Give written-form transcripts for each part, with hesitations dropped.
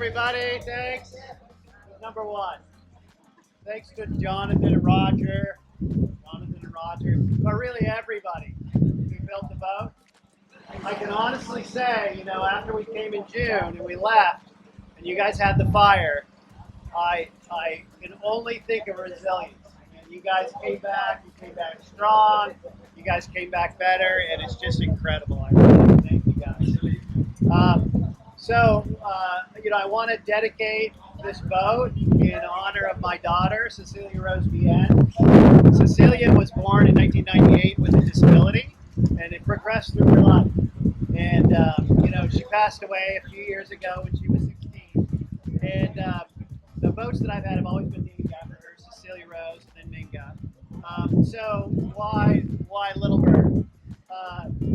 everybody. Thanks. Number one. Thanks to Jonathan and Roger. But really everybody who built the boat. I can honestly say, after we came in June and we left, and you guys had the fire, I can only think of resilience. And you guys came back. You came back strong. You guys came back better, and it's just incredible. I really thank you guys. I want to dedicate this boat in honor of my daughter, Cecilia Rose Bien. Cecilia was born in 1998 with a disability, and it progressed through her life. And, she passed away a few years ago when she was 16. And the boats that I've had have always been named after her, Cecilia Rose and then Minga. So why Little Bird?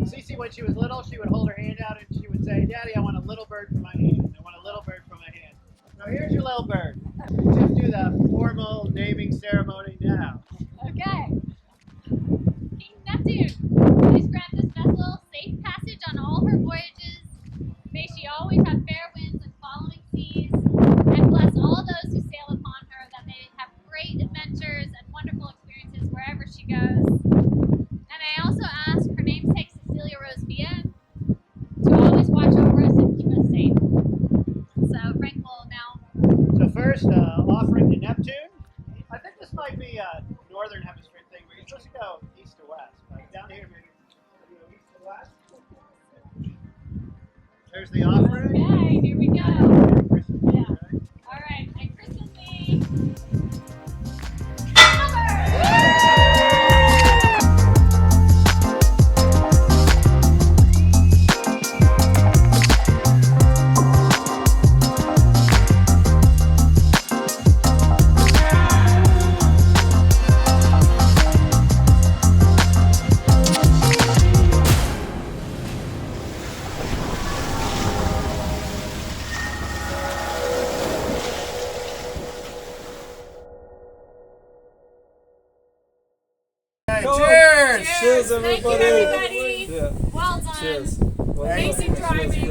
Cece, when she was little, she would hold her hand out and she would say, "Daddy, I want a little bird for my hand. I want a little bird for my hand." Now here's your little bird. Just do the formal naming ceremony now. Okay. King Neptune, please grant this vessel safe passage on all her voyages. May she always have fair winds and following seas, and bless all those who sail upon her, that they have great adventures and wonderful experiences wherever she goes. And I also ask her namesake Cecilia Rose Bien to always watch over us and keep us safe. So Frank will now. So first, offering to Neptune. I think this might be a northern hemisphere thing, but you're supposed to go east to west. Like down here, maybe east to west. There's the offering. Okay, here we go. Yeah. All right, and Christmas me. Cheers! Cheers, everybody. Thank you, everybody. Yeah. Well done. Cheers. Amazing driving.